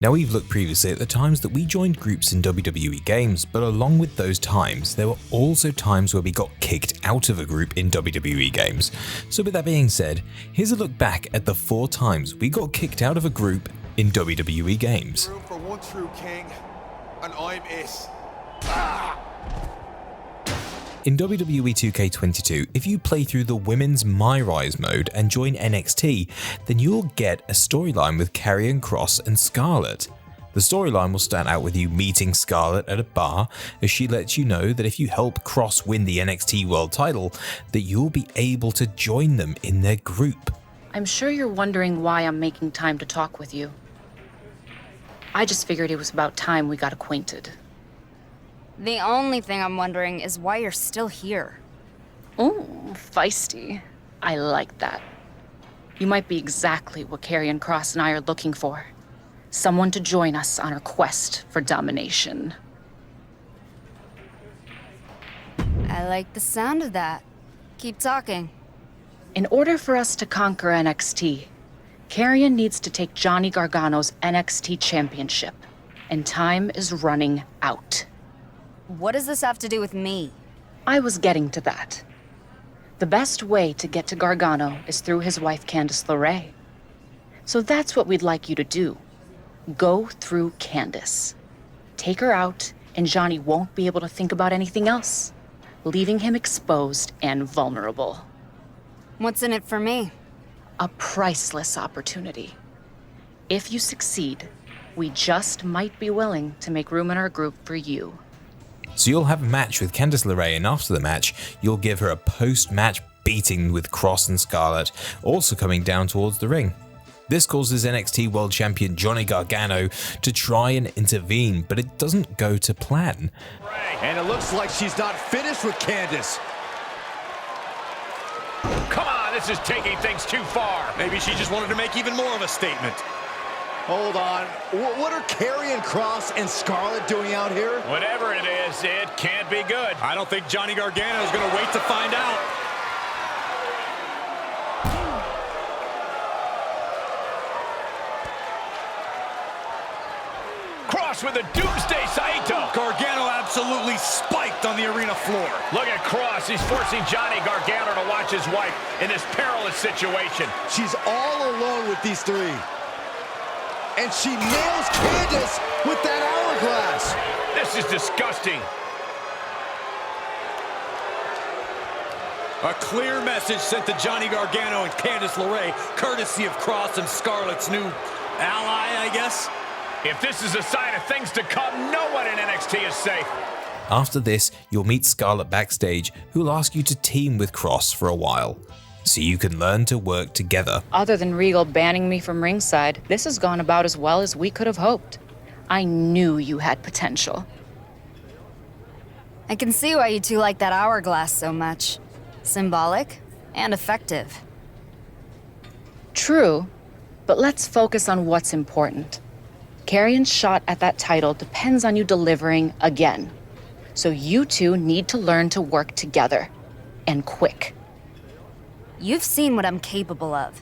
Now, we've looked previously at the times that we joined groups in WWE games, but along with those times, there were also times where we got kicked out of a group in WWE games. So with that being said, here's a look back at the 4 times we got kicked out of a group in WWE games. Room for one true king, and I'm it. In WWE 2K22, if you play through the Women's My Rise mode and join NXT, then you'll get a storyline with Karrion Kross and Scarlett. The storyline will start out with you meeting Scarlett at a bar, as she lets you know that if you help Kross win the NXT World title, that you'll be able to join them in their group. I'm sure you're wondering why I'm making time to talk with you. I just figured it was about time we got acquainted. The only thing I'm wondering is why you're still here. Ooh, feisty. I like that. You might be exactly what Karrion Kross and I are looking for. Someone to join us on our quest for domination. I like the sound of that. Keep talking. In order for us to conquer NXT, Karrion needs to take Johnny Gargano's NXT championship, and time is running out. What does this have to do with me? I was getting to that. The best way to get to Gargano is through his wife Candice LeRae. So that's what we'd like you to do. Go through Candice. Take her out, and Johnny won't be able to think about anything else, leaving him exposed and vulnerable. What's in it for me? A priceless opportunity. If you succeed, we just might be willing to make room in our group for you. So you'll have a match with Candice LeRae, and after the match, you'll give her a post-match beating with Kross and Scarlett, also coming down towards the ring. This causes NXT World Champion Johnny Gargano to try and intervene, but it doesn't go to plan. And it looks like she's not finished with Candice. Come on, this is taking things too far. Maybe she just wanted to make even more of a statement. Hold on. What are Karrion Kross and Scarlett doing out here? Whatever it is, it can't be good. I don't think Johnny Gargano is going to wait to find out. Kross with a doomsday Saito. Gargano absolutely spiked on the arena floor. Look at Kross. He's forcing Johnny Gargano to watch his wife in this perilous situation. She's all alone with these 3. And she nails Candice with that hourglass. This is disgusting. A clear message sent to Johnny Gargano and Candice LeRae, courtesy of Kross and Scarlett's new ally, I guess. If this is a sign of things to come, no one in NXT is safe. After this, you'll meet Scarlett backstage, who'll ask you to team with Kross for a while, so you can learn to work together. Other than Regal banning me from ringside, this has gone about as well as we could have hoped. I knew you had potential. I can see why you two like that hourglass so much. Symbolic and effective. True, but let's focus on what's important. Karrion's shot at that title depends on you delivering again. So you two need to learn to work together, and quick. You've seen what I'm capable of.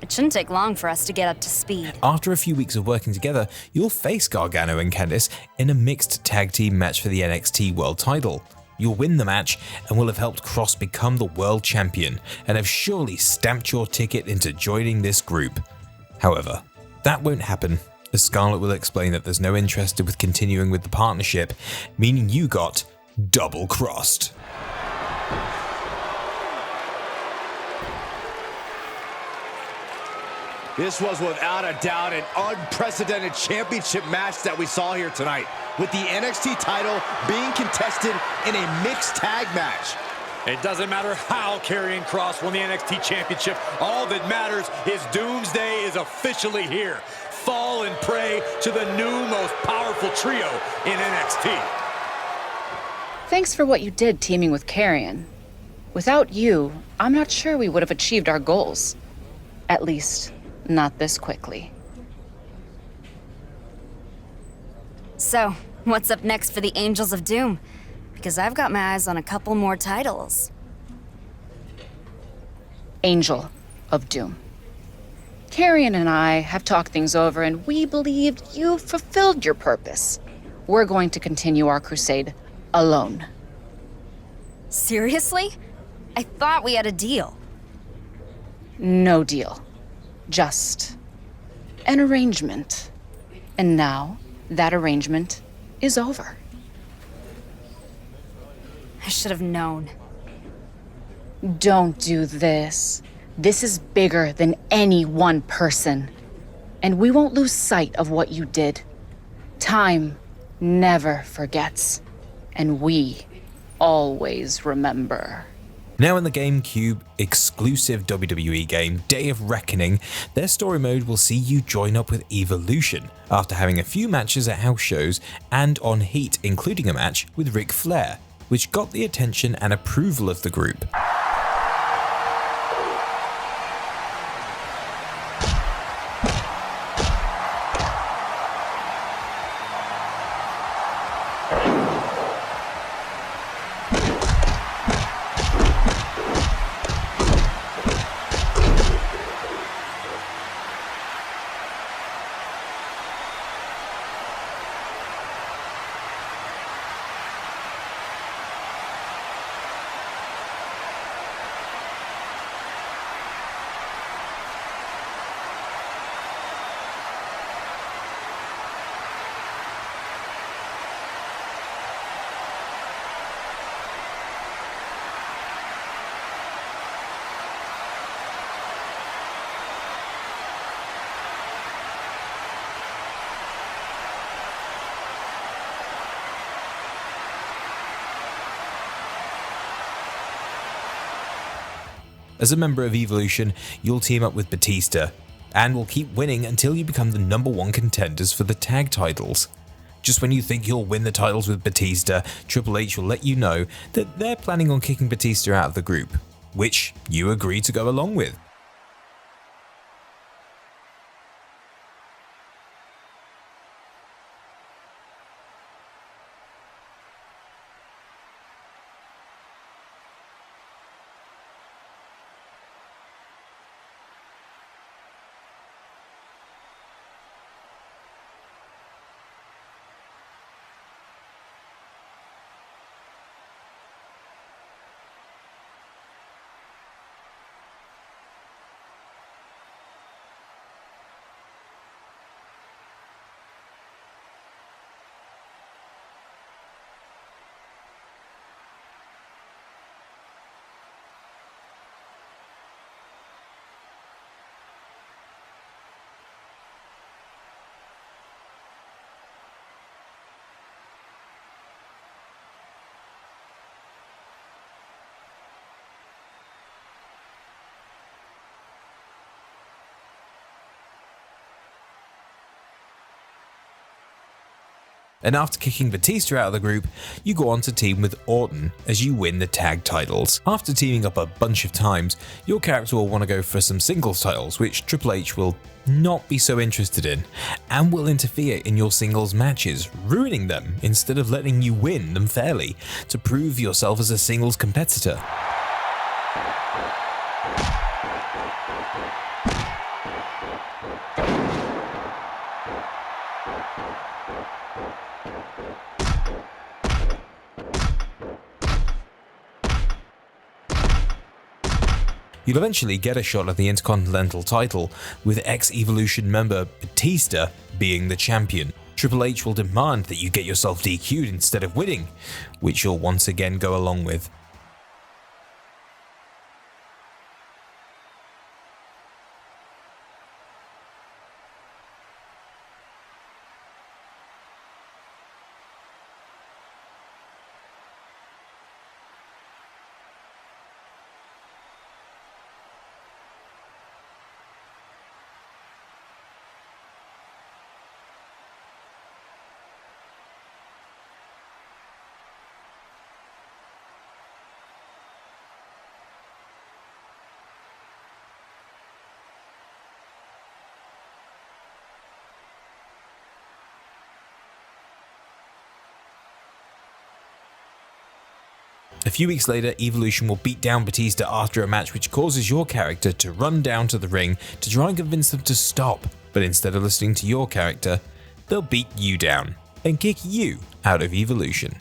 It shouldn't take long for us to get up to speed. After a few weeks of working together, you'll face Gargano and Candice in a mixed tag team match for the NXT World title. You'll win the match and will have helped Kross become the world champion, and have surely stamped your ticket into joining this group. However, that won't happen, as Scarlett will explain that there's no interest with continuing with the partnership, meaning you got double-crossed. This was without a doubt an unprecedented championship match that we saw here tonight, with the NXT title being contested in a mixed tag match. It doesn't matter how Karrion Kross won the NXT championship. All that matters is Doomsday is officially here. Fall and prey to the new most powerful trio in NXT. Thanks for what you did teaming with Karrion. Without you, I'm not sure we would have achieved our goals. At least, not this quickly. So, what's up next for the Angels of Doom? Because I've got my eyes on a couple more titles. Angel of Doom. Carrion and I have talked things over, and we believed you fulfilled your purpose. We're going to continue our crusade alone. Seriously? I thought we had a deal. No deal. Just an arrangement. And now, that arrangement is over. I should have known. Don't do this. This is bigger than any one person. And we won't lose sight of what you did. Time never forgets. And we always remember. Now in the GameCube exclusive WWE game Day of Reckoning, their story mode will see you join up with Evolution after having a few matches at house shows and on Heat, including a match with Ric Flair, which got the attention and approval of the group. As a member of Evolution, you'll team up with Batista, and will keep winning until you become the #1 contenders for the tag titles. Just when you think you'll win the titles with Batista, Triple H will let you know that they're planning on kicking Batista out of the group, which you agree to go along with. And after kicking Batista out of the group, you go on to team with Orton as you win the tag titles. After teaming up a bunch of times, your character will want to go for some singles titles, which Triple H will not be so interested in, and will interfere in your singles matches, ruining them instead of letting you win them fairly to prove yourself as a singles competitor. You'll eventually get a shot at the Intercontinental title, with ex-Evolution member Batista being the champion. Triple H will demand that you get yourself DQ'd instead of winning, which you'll once again go along with. A few weeks later, Evolution will beat down Batista after a match which causes your character to run down to the ring to try and convince them to stop, but instead of listening to your character, they'll beat you down and kick you out of Evolution.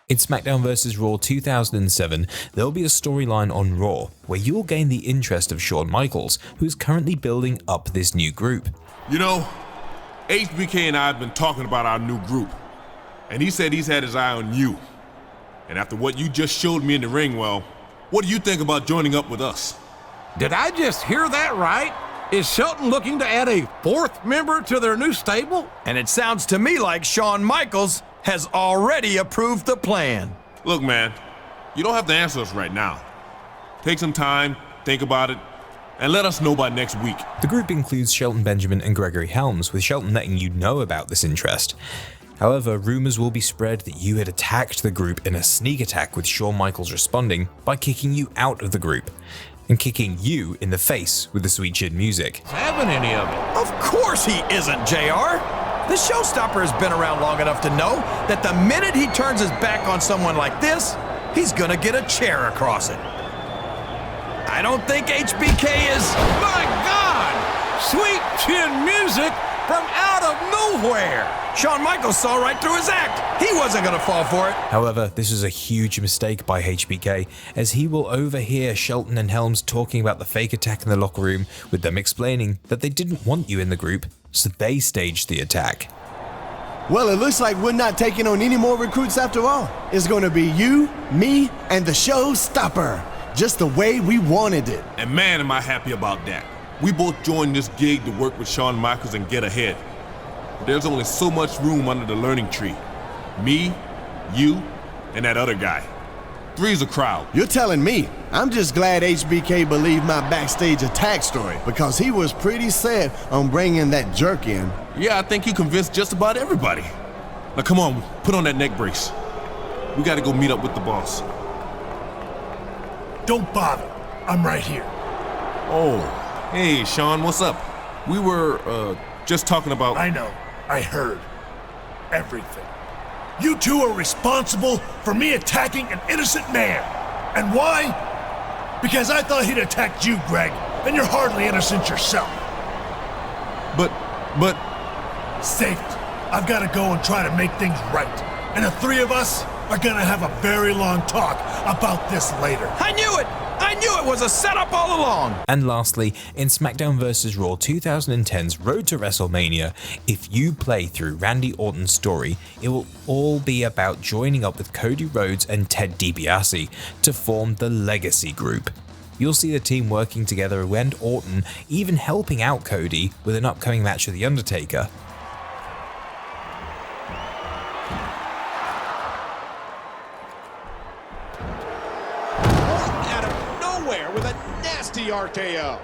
In SmackDown vs. Raw 2007, there will be a storyline on Raw where you'll gain the interest of Shawn Michaels, who is currently building up this new group. You know, HBK and I have been talking about our new group, and he said he's had his eye on you. And after what you just showed me in the ring, well, what do you think about joining up with us? Did I just hear that right? Is Shelton looking to add a 4th member to their new stable? And it sounds to me like Shawn Michaels has already approved the plan. Look, man, you don't have to answer us right now. Take some time, think about it, and let us know by next week. The group includes Shelton Benjamin and Gregory Helms, with Shelton letting you know about this interest. However, rumors will be spread that you had attacked the group in a sneak attack, with Shawn Michaels responding by kicking you out of the group and kicking you in the face with the Sweet Chin music. Having any of it? Of course he isn't, JR. The showstopper has been around long enough to know that the minute he turns his back on someone like this, he's gonna get a chair across it. I don't think HBK is... My God! Sweet Chin music from out of nowhere! Shawn Michaels saw right through his act. He wasn't gonna fall for it. However, this is a huge mistake by HBK, as he will overhear Shelton and Helms talking about the fake attack in the locker room, with them explaining that they didn't want you in the group, so they staged the attack. Well, it looks like we're not taking on any more recruits after all. It's gonna be you, me, and the showstopper, just the way we wanted it. And man, am I happy about that. We both joined this gig to work with Shawn Michaels and get ahead. But there's only so much room under the learning tree. Me, you, and that other guy. Three's a crowd. You're telling me. I'm just glad HBK believed my backstage attack story, because he was pretty set on bringing that jerk in. Yeah, I think he convinced just about everybody. Now come on, put on that neck brace. We gotta go meet up with the boss. Don't bother. I'm right here. Oh, hey, Shawn, what's up? We were, just talking about... I know. I heard. Everything. You two are responsible for me attacking an innocent man. And why? Because I thought he'd attacked you, Greg, and you're hardly innocent yourself. But... Save it. I've got to go and try to make things right. And the three of us are gonna have a very long talk about this later. I knew it! I knew it was a setup all along! And lastly, in SmackDown vs. Raw 2010's Road to WrestleMania, if you play through Randy Orton's story, it will all be about joining up with Cody Rhodes and Ted DiBiase to form the Legacy Group. You'll see the team working together, and Orton even helping out Cody with an upcoming match with The Undertaker. RKO.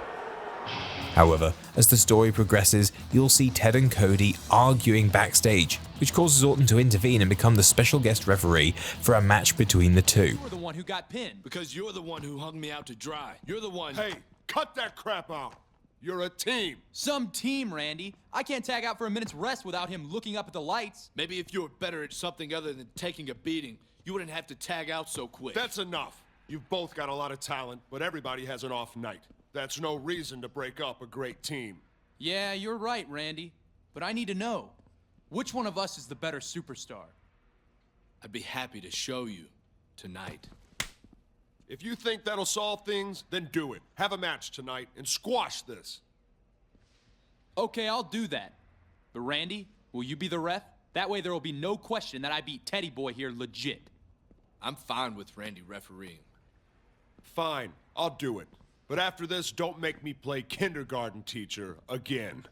However, as the story progresses, you'll see Ted and Cody arguing backstage, which causes Orton to intervene and become the special guest referee for a match between the two. You're the one who got pinned. Because you're the one who hung me out to dry. You're the one... Hey, cut that crap out. You're a team. Some team, Randy. I can't tag out for a minute's rest without him looking up at the lights. Maybe if you were better at something other than taking a beating, you wouldn't have to tag out so quick. That's enough. You've both got a lot of talent, but everybody has an off night. That's no reason to break up a great team. Yeah, you're right, Randy. But I need to know, which one of us is the better superstar? I'd be happy to show you tonight. If you think that'll solve things, then do it. Have a match tonight and squash this. Okay, I'll do that. But Randy, will you be the ref? That way there will be no question that I beat Teddy Boy here legit. I'm fine with Randy refereeing. Fine, I'll do it. But after this, don't make me play kindergarten teacher again.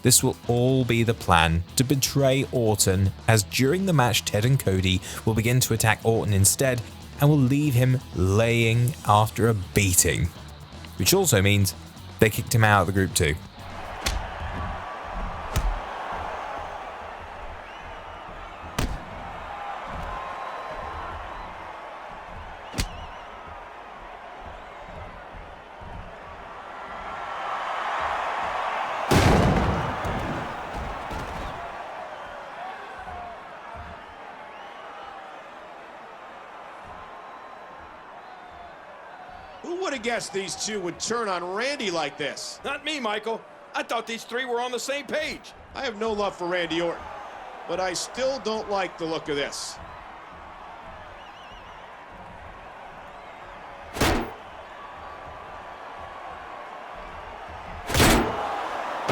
This will all be the plan to betray Orton, as during the match Ted and Cody will begin to attack Orton instead and will leave him laying after a beating. Which also means they kicked him out of the group too. Who would have guessed these two would turn on Randy like this? Not me, Michael. I thought these three were on the same page. I have no love for Randy Orton, but I still don't like the look of this.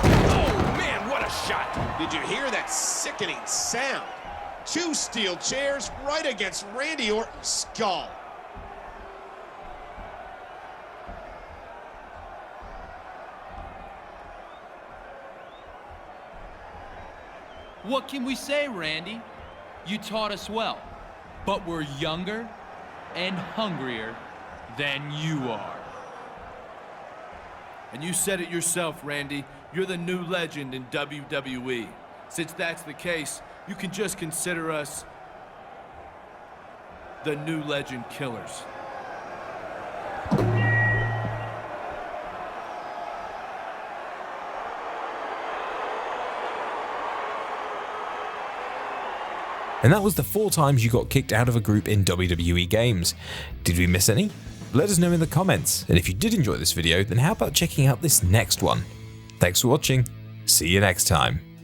Oh, man, what a shot. Did you hear that sickening sound? Two steel chairs right against Randy Orton's skull. What can we say, Randy? You taught us well, but we're younger and hungrier than you are. And you said it yourself, Randy. You're the new legend in WWE. Since that's the case, you can just consider us the new legend killers. And that was the 4 times you got kicked out of a group in WWE games. Did we miss any? Let us know in the comments, and if you did enjoy this video, then how about checking out this next one? Thanks for watching, see you next time.